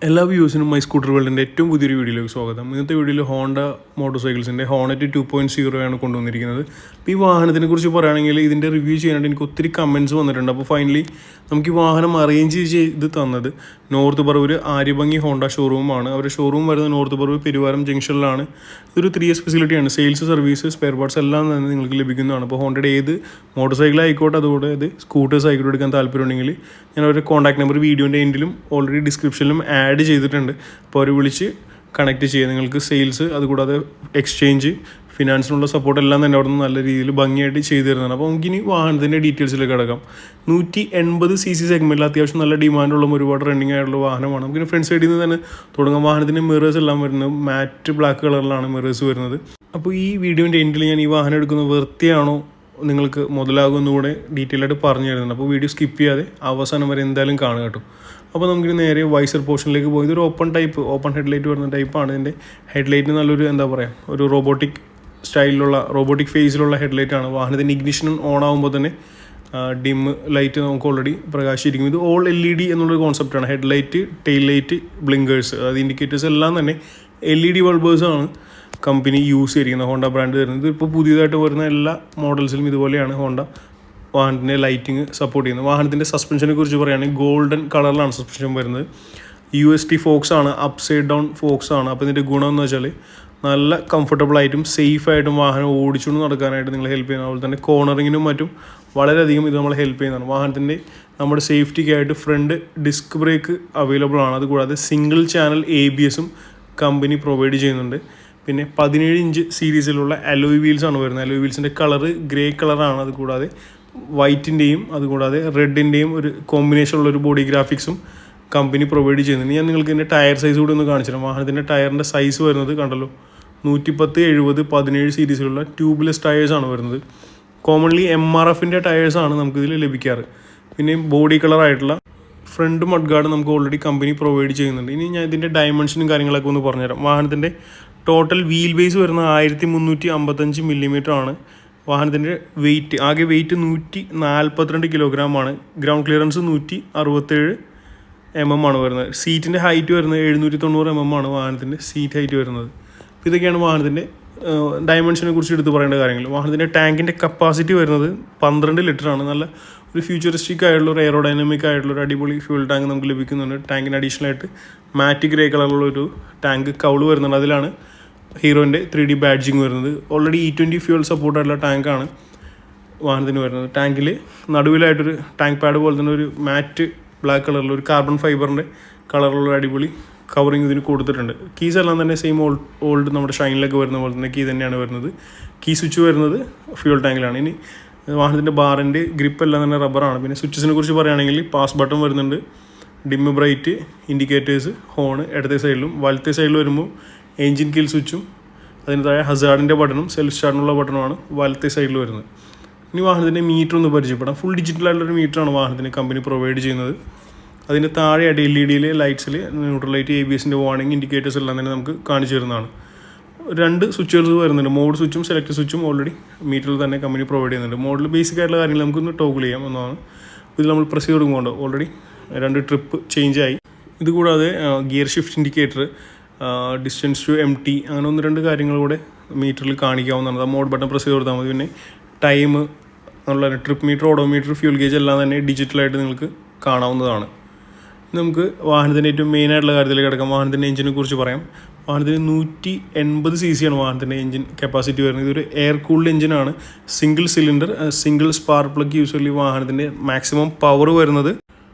എല്ലാ വ്യൂസിനും my scooter വേൾഡിൻ്റെ ഏറ്റവും പുതിയൊരു വീഡിയോയിലേക്ക് സ്വാഗതം. ഇന്നത്തെ വീഡിയോയിൽ ഹോണ്ട മോട്ടോർ സൈക്കിൾസിൻ്റെ ഹോണറ്റ് 2.0 ആണ് കൊണ്ടുവന്നിരിക്കുന്നത്. അപ്പോൾ ഈ വാഹനത്തിനെ കുറിച്ച് പറയുകയാണെങ്കിൽ ഇതിൻ്റെ റിവ്യൂ ചെയ്യാനായിട്ട് എനിക്ക് ഒത്തിരി കമൻറ്റ്സ് വന്നിട്ടുണ്ട്. അപ്പോൾ ഫൈനലി നമുക്ക് ഈ വാഹനം അറേഞ്ച് ചെയ്ത് തന്നത് നോർത്ത് പറവൂർ ആര്യഭംഗി ഹോണ്ട ഷോറൂമാണ്. അവരുടെ ഷോറൂം വരുന്നത് നോർത്ത് പറവൂർ പെരുവാരം ജംഗ്ഷനിലാണ്. ഇതൊരു 3S ഫെസിലിറ്റിയാണ്. സെയിൽസ്, സർവീസ്, സ്പെയർ പാർട്സ് എല്ലാം തന്നെ നിങ്ങൾക്ക് ലഭിക്കുന്നതാണ്. അപ്പോൾ ഹോണ്ടയുടെ ഏത് മോട്ടോർ സൈക്കിൾ ആയിക്കോട്ടെ, അതുപോലെ അത് സ്കൂട്ടേഴ്സ് ആയിക്കോട്ടെ എടുക്കാൻ താല്പര്യമുണ്ടെങ്കിൽ ഞാൻ അവരുടെ കോൺടാക്ട് നമ്പർ വീഡിയോൻ്റെ എൻഡിലും ഓൾറെഡി ഡിസ്ക്രിപ്ഷനിലും ആഡ് ചെയ്തിട്ടുണ്ട്. അപ്പോൾ അവർ വിളിച്ച് കണക്ട് ചെയ്യുക. നിങ്ങൾക്ക് സെയിൽസ്, അതുകൂടാതെ എക്സ്ചേഞ്ച്, ഫിനാൻസിനുള്ള സപ്പോർട്ട് എല്ലാം തന്നെ അവിടെ നിന്ന് നല്ല രീതിയിൽ ഭംഗിയായിട്ട് ചെയ്തു തരുന്നതാണ്. അപ്പോൾ നമുക്കിനി വാഹനത്തിൻ്റെ ഡീറ്റെയിൽസിലേക്ക് കിടക്കാം. 180cc സെഗ്മെൻറ്റിൽ അത്യാവശ്യം നല്ല ഡിമാൻഡുള്ള ഒരുപാട് റണ്ണിങ് ആയിട്ടുള്ള വാഹനമാണ്. നമുക്കിനി ഫ്രണ്ട് സൈഡിൽ നിന്ന് തന്നെ തുടങ്ങാം. വാഹനത്തിൻ്റെ മിറേഴ്സ് എല്ലാം വരുന്നത് മാറ്റ് ബ്ലാക്ക് കളറിലാണ് മിറേഴ്സ് വരുന്നത്. അപ്പോൾ ഈ വീഡിയോൻ്റെ എൻഡിൽ ഞാൻ ഈ വാഹനം എടുക്കുന്നത് വൃത്തിയാണോ, നിങ്ങൾക്ക് മുതലാകുമെന്നുകൂടെ ഡീറ്റെയിൽ ആയിട്ട് പറഞ്ഞു തരുന്നുണ്ട്. അപ്പോൾ വീഡിയോ സ്കിപ്പ് ചെയ്യാതെ അവസാനം വരെ എന്തായാലും കാണുക കേട്ടോ. അപ്പോൾ നമുക്ക് നേരെ വൈസർ പോർഷനിലേക്ക് പോയി. ഇതൊരു ഓപ്പൺ ഹെഡ്ലൈറ്റ് വരുന്ന ടൈപ്പാണ്. ഇതിൻ്റെ ഹെഡ്ലൈറ്റിന് നല്ലൊരു ഒരു റോബോട്ടിക് ഫേസിലുള്ള ഹെഡ്ലൈറ്റാണ്. വാഹനത്തിൻ്റെ ഇഗ്നിഷൻ ഓൺ ആകുമ്പോൾ തന്നെ ഡിം ലൈറ്റ് നമുക്ക് ഓൾറെഡി പ്രകാശിച്ചിരിക്കും. ഇത് ഓൾ LED എന്നുള്ളൊരു കോൺസെപ്റ്റാണ്. ഹെഡ്ലൈറ്റ്, ടെയിൽ ലൈറ്റ്, ബ്ലിങ്കേഴ്സ്, അതായത് ഇൻഡിക്കേറ്റേഴ്സ് എല്ലാം തന്നെ LED ബൾബേഴ്സാണ് കമ്പനി യൂസ് ചെയ്തിരിക്കുന്നത്. ഹോണ്ട ബ്രാൻഡ് വരുന്നത്. ഇപ്പോൾ പുതിയതായിട്ട് വരുന്ന എല്ലാ മോഡൽസിലും ഇതുപോലെയാണ് ഹോണ്ട വാഹനത്തിൻ്റെ ലൈറ്റിങ് സപ്പോർട്ട് ചെയ്യുന്നത്. വാഹനത്തിൻ്റെ സസ്പെൻഷനെ കുറിച്ച് പറയുകയാണെങ്കിൽ ഗോൾഡൻ കളറിലാണ് സസ്പെൻഷൻ വരുന്നത്. UST ഫോക്സ് ആണ്, അപ്സൈഡ് ഡൗൺ ഫോക്സ് ആണ്. അപ്പോൾ ഇതിൻ്റെ ഗുണം എന്ന് വെച്ചാൽ നല്ല കംഫർട്ടബിളായിട്ടും സേഫായിട്ടും വാഹനം ഓടിച്ചുകൊണ്ട് നടക്കാനായിട്ട് നിങ്ങൾ ഹെൽപ്പ് ചെയ്യുന്നത്. അതുപോലെ തന്നെ കോർണറിങ്ങിനും മറ്റും വളരെയധികം ഇത് നമ്മളെ ഹെൽപ്പ് ചെയ്യുന്നതാണ്. വാഹനത്തിൻ്റെ നമ്മുടെ സേഫ്റ്റിക്കായിട്ട് ഫ്രണ്ട് ഡിസ്ക് ബ്രേക്ക് അവൈലബിൾ ആണ്. അതുകൂടാതെ സിംഗിൾ ചാനൽ ABSും കമ്പനി പ്രൊവൈഡ് ചെയ്യുന്നുണ്ട്. പിന്നെ 17 ഇഞ്ച് സീരീസിലുള്ള അലോയ് വീൽസ് ആണ് വരുന്നത്. അലോയ് വീൽസിൻ്റെ കളറ് ഗ്രേ കളറാണ്. അതുകൂടാതെ വൈറ്റിൻ്റെയും അതുകൂടാതെ റെഡിൻ്റെയും ഒരു കോമ്പിനേഷനുള്ള ഒരു ബോഡി ഗ്രാഫിക്സും കമ്പനി പ്രൊവൈഡ് ചെയ്യുന്നുണ്ട്. ഞാൻ നിങ്ങൾക്ക് ഇതിൻ്റെ ടയർ സൈസ് കൂടി ഒന്ന് കാണിച്ചു തരാം. വാഹനത്തിൻ്റെ ടയറിൻ്റെ സൈസ് വരുന്നത് കണ്ടല്ലോ, 110, 70, 17 സീരീസിലുള്ള ട്യൂബ്ലെസ് ടയേഴ്സാണ് വരുന്നത്. കോമൺലി MRFൻ്റെ ടയേഴ്സാണ് നമുക്കിതിൽ ലഭിക്കാറ്. പിന്നെ ബോഡി കളറായിട്ടുള്ള ഫ്രണ്ട് മഡ് ഗാർഡ് നമുക്ക് ഓൾറെഡി കമ്പനി പ്രൊവൈഡ് ചെയ്യുന്നുണ്ട്. ഇനി ഞാൻ ഇതിൻ്റെ ഡയമെൻഷനും കാര്യങ്ങളൊക്കെ ഒന്ന് പറഞ്ഞുതരാം. വാഹനത്തിൻ്റെ ടോട്ടൽ വീൽ ബേസ് വരുന്നത് 1355 മില്ലിമീറ്റർ ആണ്. വാഹനത്തിൻ്റെ ആകെ വെയിറ്റ് 142 കിലോഗ്രാമാണ്. ഗ്രൗണ്ട് ക്ലിയറൻസ് 167 mm ആണ് വരുന്നത്. സീറ്റിൻ്റെ ഹൈറ്റ് വരുന്നത് 790 mm ആണ് വാഹനത്തിൻ്റെ സീറ്റ് ഹൈറ്റ് വരുന്നത്. അപ്പോൾ ഇതൊക്കെയാണ് വാഹനത്തിൻ്റെ ഡയമെൻഷനെ കുറിച്ച് എടുത്ത് പറയേണ്ട കാര്യങ്ങൾ. വാഹനത്തിൻ്റെ ടാങ്കിൻ്റെ കപ്പാസിറ്റി വരുന്നത് 12 ലിറ്ററാണ്. നല്ല ഒരു ഫ്യൂച്ചറിസ്റ്റിക് ആയിട്ടുള്ള ഒരു എയറോഡൈനാമിക് ആയിട്ടുള്ള ഒരു അടിപൊളി ഫ്യൂൽ ടാങ്ക് നമുക്ക് ലഭിക്കുന്നുണ്ട്. ടാങ്കിന് അഡീഷണൽ ആയിട്ട് മാറ്റ് ഗ്രേ കളറുള്ള ഒരു ടാങ്ക് കൗള് വരുന്നുണ്ട്. അതിലാണ് ഹീറോൻ്റെ 3D ബാഡ്ജിങ് വരുന്നത്. ഓൾറെഡി E20 ഫ്യൂൽ സപ്പോർട്ടായിട്ടുള്ള ടാങ്കാണ് വാഹനത്തിന് വരുന്നത്. ടാങ്കിൽ നടുവിലായിട്ടൊരു ടാങ്ക് പാഡ് പോലെ തന്നെ ഒരു മാറ്റ് ബ്ലാക്ക് കളറിലുള്ള ഒരു കാർബൺ ഫൈബറിൻ്റെ കളറുള്ള അടിപൊളി കവറിങ് ഇതിന് കൊടുത്തിട്ടുണ്ട്. കീസ് എല്ലാം തന്നെ സെയിം ഓൾഡ് നമ്മുടെ ഷൈനിലൊക്കെ വരുന്ന പോലെ തന്നെ കീ തന്നെയാണ് വരുന്നത്. കീ സ്വിച്ച് വരുന്നത് ഫ്യൂൽ ടാങ്കിലാണ്. ഇനി വാഹനത്തിൻ്റെ ബാറിൻ്റെ ഗ്രിപ്പ് എല്ലാം തന്നെ റബ്ബറാണ്. പിന്നെ സ്വിച്ചസിനെ കുറിച്ച് പറയുകയാണെങ്കിൽ പാസ് ബട്ടൺ വരുന്നുണ്ട്, ഡിം ബ്രൈറ്റ്, ഇൻഡിക്കേറ്റേഴ്സ്, ഹോണ് ഇടത്തെ സൈഡിലും. വലത്തെ സൈഡിൽ വരുമ്പോൾ എൻജിൻ കിൽ സ്വിച്ചും അതിന് താഴെ ഹസാർഡിൻ്റെ ബട്ടണും സെൽഫ് സ്റ്റാർട്ടിനുള്ള ബട്ടണുമാണ് വലത്തെ സൈഡിൽ വരുന്നത്. ഇനി വാഹനത്തിൻ്റെ മീറ്റർ ഒന്ന് പരിചയപ്പെടാം. ഫുൾ ഡിജിറ്റലായിട്ടുള്ളൊരു മീറ്ററാണ് വാഹനത്തിന് കമ്പനി പ്രൊവൈഡ് ചെയ്യുന്നത്. അതിൻ്റെ താഴെയായിട്ട് LED ലൈറ്റ്സിൽ ന്യൂട്രൽ ലൈറ്റ്, ABSൻ്റെ വാർണിംഗ്, ഇൻഡിക്കേറ്റേഴ്സ് എല്ലാം തന്നെ നമുക്ക് കാണിച്ചു തരുന്നതാണ്. 2 സ്വിച്ചുകൾ വരുന്നുണ്ട്. മോഡ് സ്വിച്ചും സെലക്ട് സ്വിച്ചും ഓൾറെഡി മീറ്ററിൽ തന്നെ കമ്പനി പ്രൊവൈഡ് ചെയ്യുന്നുണ്ട്. മോഡിൽ ബേസിക് ആയിട്ടുള്ള കാര്യങ്ങൾ നമുക്കൊന്ന് ടോഗിൾ ചെയ്യാം എന്നാണ്. ഇതിൽ നമ്മൾ പ്രസ് കൊടുക്കുന്നുണ്ട് ഓൾറെഡി 2 ട്രിപ്പ് ചേഞ്ച് ആയി. ഇതുകൂടാതെ gear shift indicator, distance to MT, അങ്ങനെ 1-2 കാര്യങ്ങൾ കൂടെ മീറ്ററിൽ കാണിക്കാവുന്നതാണ്. മോഡ് ബട്ടൺ പ്രസ് ചെയ്ത് കൊടുത്താൽ മതി. പിന്നെ ടൈം ഉള്ള trip metre, odometer, fuel gauge എല്ലാം തന്നെ ഡിജിറ്റലായിട്ട് നിങ്ങൾക്ക് കാണാവുന്നതാണ്. നമുക്ക് വാഹനത്തിൻ്റെ ഏറ്റവും മെയിനായിട്ടുള്ള കാര്യത്തിലേക്ക് കിടക്കാം. വാഹനത്തിൻ്റെ എഞ്ചിനെ കുറിച്ച് പറയാം. വാഹനത്തിന് 180cc ആണ് വാഹനത്തിൻ്റെ എഞ്ചിൻ കപ്പാസിറ്റി വരുന്നത്. ഇതൊരു എയർ കൂൾഡ് എഞ്ചിനാണ്. Single cylinder, single spark plug usually. വാഹനത്തിൻ്റെ മാക്സിമം പവർ വരുന്നത്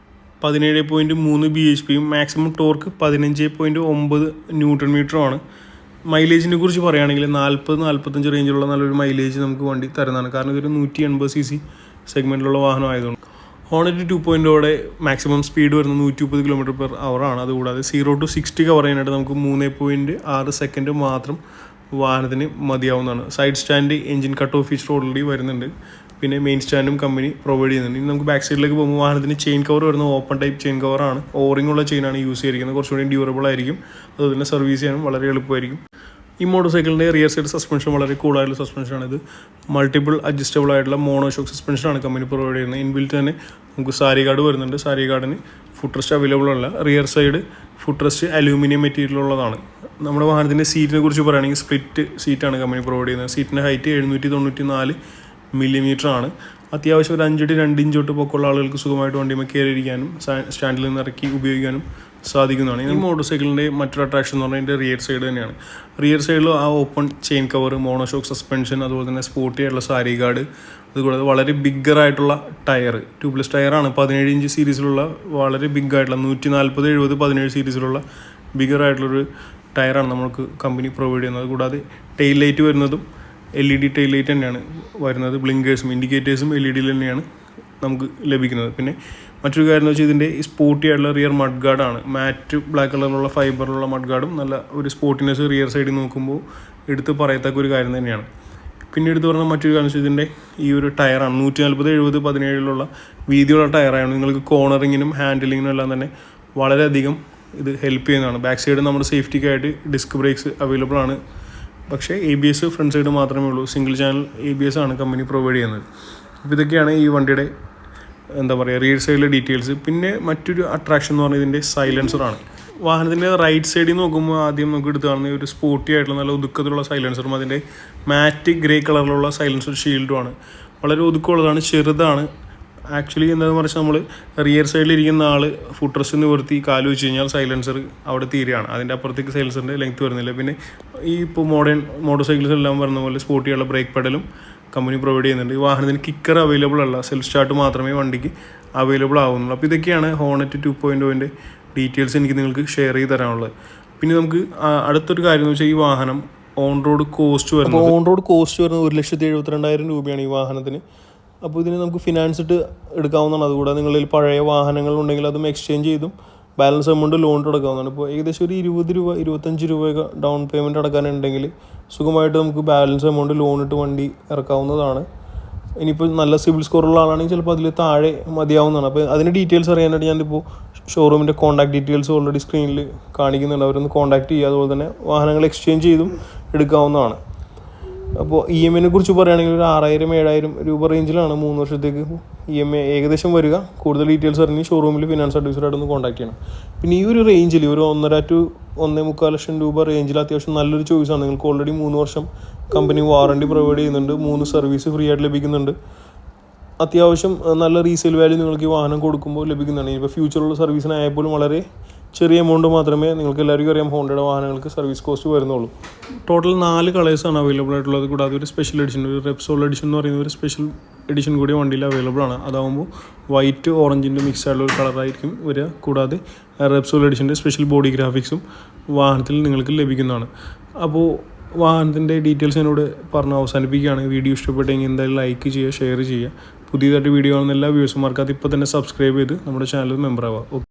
17.3 bhp, മാക്സിമം ടോർക്ക് 15.9 ന്യൂട്ടൺ മീറ്ററുമാണ്. മൈലേജിനെ കുറിച്ച് പറയുകയാണെങ്കിൽ 40-45 റേഞ്ചിലുള്ള നല്ലൊരു മൈലേജ് നമുക്ക് വണ്ടി തരുന്നതാണ്. കാരണം ഇതൊരു 180cc സെഗ്മെൻറ്റിലുള്ള വാഹനം ആയതുകൊണ്ട്. ഹോണറ്റ് 2.0യുടെ മാക്സിമം സ്പീഡ് വരുന്നത് 130 km/h ആണ്. അതുകൂടാതെ 0 to 60 കവർ ചെയ്യാനായിട്ട് നമുക്ക് 3.6 സെക്കൻഡ് മാത്രം വാഹനത്തിന് മതിയാവുന്നതാണ്. Side stand, engine cut off feature already വരുന്നുണ്ട്. പിന്നെ മെയിൻ സ്റ്റാൻഡും കമ്പനി പ്രൊവൈഡ് ചെയ്യുന്നുണ്ട്. ഇനി നമുക്ക് ബാക്ക് സൈഡിലേക്ക് പോകുമ്പോൾ വാഹനത്തിന് ചെയിൻ കവർ വരുന്നത് ഓപ്പൺ ടൈപ്പ് ചെയിൻ കവറാണ്. ഓറിംഗ് ഉള്ള ചെയിനാണ് യൂസ് ചെയ്തിരിക്കുന്നത്. കുറച്ചുകൂടി ഡ്യൂറബിൾ ആയിരിക്കും. അതുപോലെ തന്നെ സർവീസ് ചെയ്യാനും വളരെ എളുപ്പമായിരിക്കും. ഈ മോട്ടോർ സൈക്കിളിൻ്റെ റിയർ സൈഡ് സസ്പെൻഷൻ വളരെ കൂളായിട്ടുള്ള സസ്പെൻഷനാണ്. ഇത് മൾട്ടിപ്പിൾ അഡ്ജസ്റ്റബിൾ ആയിട്ടുള്ള മോണോഷോക്ക് സസ്പെൻഷനാണ് കമ്പനി പ്രൊവൈഡ് ചെയ്യുന്നത്. ഇൻബിൽറ്റ് തന്നെ നമുക്ക് സാരി ഗാർഡ് വരുന്നുണ്ട്. സാരി ഗാർഡിന് ഫുഡ് റെസ്റ്റ് അവൈലബിൾ അല്ല. Rear side food rest aluminium material ഉള്ളതാണ്. നമ്മുടെ വാഹനത്തിൻ്റെ സീറ്റിനെ കുറിച്ച് പറയുകയാണെങ്കിൽ സ്പ്ലിറ്റ് സീറ്റാണ് കമ്പനി പ്രൊവൈഡ് ചെയ്യുന്നത്. സീറ്റിൻ്റെ ഹൈറ്റ് 794 മില്ലിമീറ്റർ ആണ്. അത്യാവശ്യം ഒരു 5 അടി 2 ഇഞ്ച് തൊട്ട് പൊക്കമുള്ള ആളുകൾക്ക് സുഖമായിട്ട് വണ്ടിയുമ്പോൾ കയറിയിരിക്കാനും സ്റ്റാൻഡിൽ നിന്ന് ഇറക്കി ഉപയോഗിക്കാനും സാധിക്കുന്നതാണ്. ഈ മോട്ടോർ സൈക്കിളിൻ്റെ മറ്റൊരു അട്രാക്ഷൻ എന്ന് പറഞ്ഞാൽ ഇതിൻ്റെ റിയർ സൈഡ് തന്നെയാണ്. റിയർ സൈഡിൽ ആ open chain cover, monoshock suspension, അതുപോലെ തന്നെ സ്പോർട്ടി ആയിട്ടുള്ള സാരി ഗാർഡ്, അതുകൂടാതെ വളരെ ബിഗ്ഗറായിട്ടുള്ള ടയർ, ട്യൂബ്ലെസ് ടയറാണ്. 17 ഇഞ്ച് സീരീസിലുള്ള വളരെ ബിഗ് ആയിട്ടുള്ള 140, 70, 17 സീരീസിലുള്ള ബിഗ്ഗറായിട്ടുള്ളൊരു ടയറാണ് നമുക്ക് കമ്പനി പ്രൊവൈഡ് ചെയ്യുന്നത്. കൂടാതെ ടെയിൽ ലൈറ്റ് വരുന്നതും LED ടെയിൽ ലൈറ്റ് തന്നെയാണ് വരുന്നത്. ബ്ലിങ്കേഴ്സും ഇൻഡിക്കേറ്റേഴ്സും LED തന്നെയാണ് നമുക്ക് ലഭിക്കുന്നത്. പിന്നെ മറ്റൊരു കാര്യം എന്ന് വെച്ചാൽ ഇതിൻ്റെ സ്പോർട്ടി ആയിട്ടുള്ള റിയർ മഡ് ഗാർഡാണ്. മാറ്റ് ബ്ലാക്ക് കളറിലുള്ള ഫൈബറിലുള്ള മഡ് ഗാർഡും നല്ല ഒരു സ്പോർട്ടിനെസ് റിയർ സൈഡിൽ നോക്കുമ്പോൾ എടുത്ത് പറയത്തക്ക ഒരു കാര്യം തന്നെയാണ്. പിന്നെ എടുത്ത് പറഞ്ഞാൽ മറ്റൊരു കാര്യം വെച്ചാൽ ഇതിൻ്റെ ഈ ഒരു ടയറാണ് 140, 70, 17 വീതിയുള്ള ടയറാണ്. നിങ്ങൾക്ക് കോർണറിങ്ങിനും ഹാൻഡിലിങ്ങിനും എല്ലാം തന്നെ വളരെയധികം ഇത് ഹെൽപ്പ് ചെയ്യുന്നതാണ്. ബാക്ക് സൈഡ് നമ്മുടെ സേഫ്റ്റിക്കായിട്ട് ഡിസ്ക് ബ്രേക്സ് അവൈലബിൾ ആണ്. പക്ഷേ ABS ഫ്രണ്ട് സൈഡ് മാത്രമേ ഉള്ളൂ. സിംഗിൾ ചാനൽ ABS ആണ് കമ്പനി പ്രൊവൈഡ് ചെയ്യുന്നത്. അപ്പോൾ ഇതൊക്കെയാണ് ഈ വണ്ടിയുടെ റിയർ സൈഡിലെ ഡീറ്റെയിൽസ്. പിന്നെ മറ്റൊരു അട്രാക്ഷൻ എന്ന് പറഞ്ഞാൽ ഇതിൻ്റെ സൈലൻസറാണ്. വാഹനത്തിൻ്റെ റൈറ്റ് സൈഡിൽ നോക്കുമ്പോൾ ആദ്യം നമുക്ക് എടുത്ത് കാണുന്ന ഒരു സ്പോർട്ടി ആയിട്ടുള്ള നല്ല ഒതുക്കത്തിലുള്ള സൈലൻസറും അതിൻ്റെ മാറ്റ് ഗ്രേ കളറിലുള്ള സൈലൻസർ ഷീൽഡുമാണ്. വളരെ ഒതുക്കമുള്ളതാണ്, ചെറുതാണ്. ആക്ച്വലി എന്താണെന്ന് പറഞ്ഞാൽ നമ്മൾ റിയർ സൈഡിലിരിക്കുന്ന ആൾ ഫുഡ് റെസ്റ്റ് നിവർത്തി കാല് വെച്ച് കഴിഞ്ഞാൽ സൈലൻസർ അവിടെ തീരുകയാണ്. അതിൻ്റെ അപ്പുറത്തേക്ക് സൈലൻസറിൻ്റെ ലെങ്ത് വരുന്നില്ല. പിന്നെ ഈ ഇപ്പോൾ മോട്ടോർ സൈക്കിൾസ് എല്ലാം പറഞ്ഞ പോലെ സ്പോർട്ടിയുള്ള ബ്രേക്ക് പെഡലും കമ്പനി പ്രൊവൈഡ് ചെയ്യുന്നുണ്ട്. ഈ വാഹനത്തിന് കിക്കർ അവൈലബിൾ അല്ല, സെൽഫ് സ്റ്റാർട്ട് മാത്രമേ വണ്ടിക്ക് അവൈലബിൾ ആവുന്നുള്ളൂ. അപ്പോൾ ഇതൊക്കെയാണ് ഹോണറ്റ് 2.0ൻ്റെ ഡീറ്റെയിൽസ് എനിക്ക് നിങ്ങൾക്ക് ഷെയർ ചെയ്ത് തരാനുള്ളത്. പിന്നെ നമുക്ക് അടുത്തൊരു കാര്യം എന്ന് വെച്ചാൽ ഈ വാഹനം ഓൺ റോഡ് കോസ്റ്റ് വരുന്നത് 1,72,000 രൂപയാണ് ഈ വാഹനത്തിന്. അപ്പോൾ ഇതിന് നമുക്ക് ഫിനാൻസ് ഇട്ട് എടുക്കാവുന്നതാണ്. അതുകൂടാതെ നിങ്ങളിൽ പഴയ വാഹനങ്ങളുണ്ടെങ്കിൽ അതും എക്സ്ചേഞ്ച് ചെയ്തും ബാലൻസ് എമൗണ്ട് ലോൺ എടുക്കാവുന്നതാണ്. ഇപ്പോൾ ഏകദേശം ഒരു 20 രൂപ 25 രൂപയൊക്കെ ഡൗൺ പേയ്മെൻറ്റ് അടക്കാനുണ്ടെങ്കിൽ സുഖമായിട്ട് നമുക്ക് ബാലൻസ് എമൗണ്ട് ലോൺ ഇട്ട് വണ്ടി ഇറക്കാവുന്നതാണ്. ഇനിയിപ്പോൾ നല്ല സിവിൽ സ്കോറുള്ള ആളാണെങ്കിൽ ചിലപ്പോൾ അതിൽ താഴെ മതിയാവുന്നതാണ്. അപ്പോൾ അതിൻ്റെ ഡീറ്റെയിൽസ് അറിയാനായിട്ട് ഞാനിപ്പോൾ ഷോറൂമിൻ്റെ കോൺടാക്ട് ഡീറ്റെയിൽസ് ഓൾറെഡി സ്ക്രീനിൽ കാണിക്കുന്നുണ്ട്. അവരൊന്ന് കോൺടാക്ട് ചെയ്യുക. അതുപോലെ തന്നെ വാഹനങ്ങൾ എക്സ്ചേഞ്ച് ചെയ്തും എടുക്കാവുന്നതാണ്. അപ്പോൾ EMI കുറിച്ച് പറയുകയാണെങ്കിൽ ഒരു 6,000-7,000 രൂപ റേഞ്ചിലാണ് 3 വർഷത്തേക്ക് EMI ഏകദേശം വരിക. കൂടുതൽ ഡീറ്റെയിൽസ് അറിഞ്ഞ് ഷോറൂമിൽ ഫിനാൻസ് അഡ്വൈസറായിട്ടൊന്ന് കോൺടാക്ട് ചെയ്യണം. പിന്നെ ഈ ഒരു റേഞ്ചിൽ ഒരു 1.5 to 1.25 ലക്ഷം രൂപ റേഞ്ചിൽ അത്യാവശ്യം നല്ലൊരു ചോയ്സാണ്. നിങ്ങൾക്ക് ഓൾറെഡി 3 വർഷം കമ്പനി വാറണ്ടി പ്രൊവൈഡ് ചെയ്യുന്നുണ്ട്, 3 സർവീസ് ഫ്രീ ആയിട്ട് ലഭിക്കുന്നുണ്ട്. അത്യാവശ്യം നല്ല റീസെയിൽ വാല്യൂ നിങ്ങൾക്ക് ഈ വാഹനം കൊടുക്കുമ്പോൾ ലഭിക്കുന്നതാണ്. ഇപ്പോൾ ഫ്യൂച്ചറുള്ള സർവീസിനായാൽ പോലും വളരെ ചെറിയ എമൗണ്ട് മാത്രമേ നിങ്ങൾക്ക് എല്ലാവർക്കും അറിയാം ഹോണ്ടയുടെ വാഹനങ്ങൾക്ക് സർവീസ് കോസ്റ്റ് വരുന്നുള്ളൂ. ടോട്ടൽ 4 കളേഴ്സാണ് അവൈലബിൾ ആയിട്ടുള്ളത്. കൂടാതെ ഒരു സ്പെഷ്യൽ എഡിഷൻ, ഒരു റെപ്സോൾ എഡിഷൻ എന്ന് പറയുന്ന ഒരു സ്പെഷ്യൽ എഡിഷൻ കൂടി വണ്ടിയിൽ അവൈലബിൾ ആണ്. അതാകുമ്പോൾ വൈറ്റ് ഓറഞ്ചിൻ്റെ മിക്സ് ആയിട്ടുള്ള ഒരു കളറായിരിക്കും വരിക. കൂടാതെ റെപ്സോൾ എഡിഷൻ്റെ സ്പെഷ്യൽ ബോഡി ഗ്രാഫിക്സും വാഹനത്തിൽ നിങ്ങൾക്ക് ലഭിക്കുന്നതാണ്. അപ്പോൾ വാഹനത്തിൻ്റെ ഡീറ്റെയിൽസ് എന്നോട് പറഞ്ഞ് അവസാനിപ്പിക്കുകയാണ്. വീഡിയോ ഇഷ്ടപ്പെട്ടെങ്കിൽ എന്തായാലും ലൈക്ക് ചെയ്യുക, ഷെയർ ചെയ്യുക. പുതിയതായിട്ട് വീഡിയോ കാണുന്ന എല്ലാ വ്യൂസുമാർക്കും അത് ഇപ്പോൾ തന്നെ സബ്സ്ക്രൈബ് ചെയ്ത് നമ്മുടെ ചാനൽ മെമ്പർ ആവുക.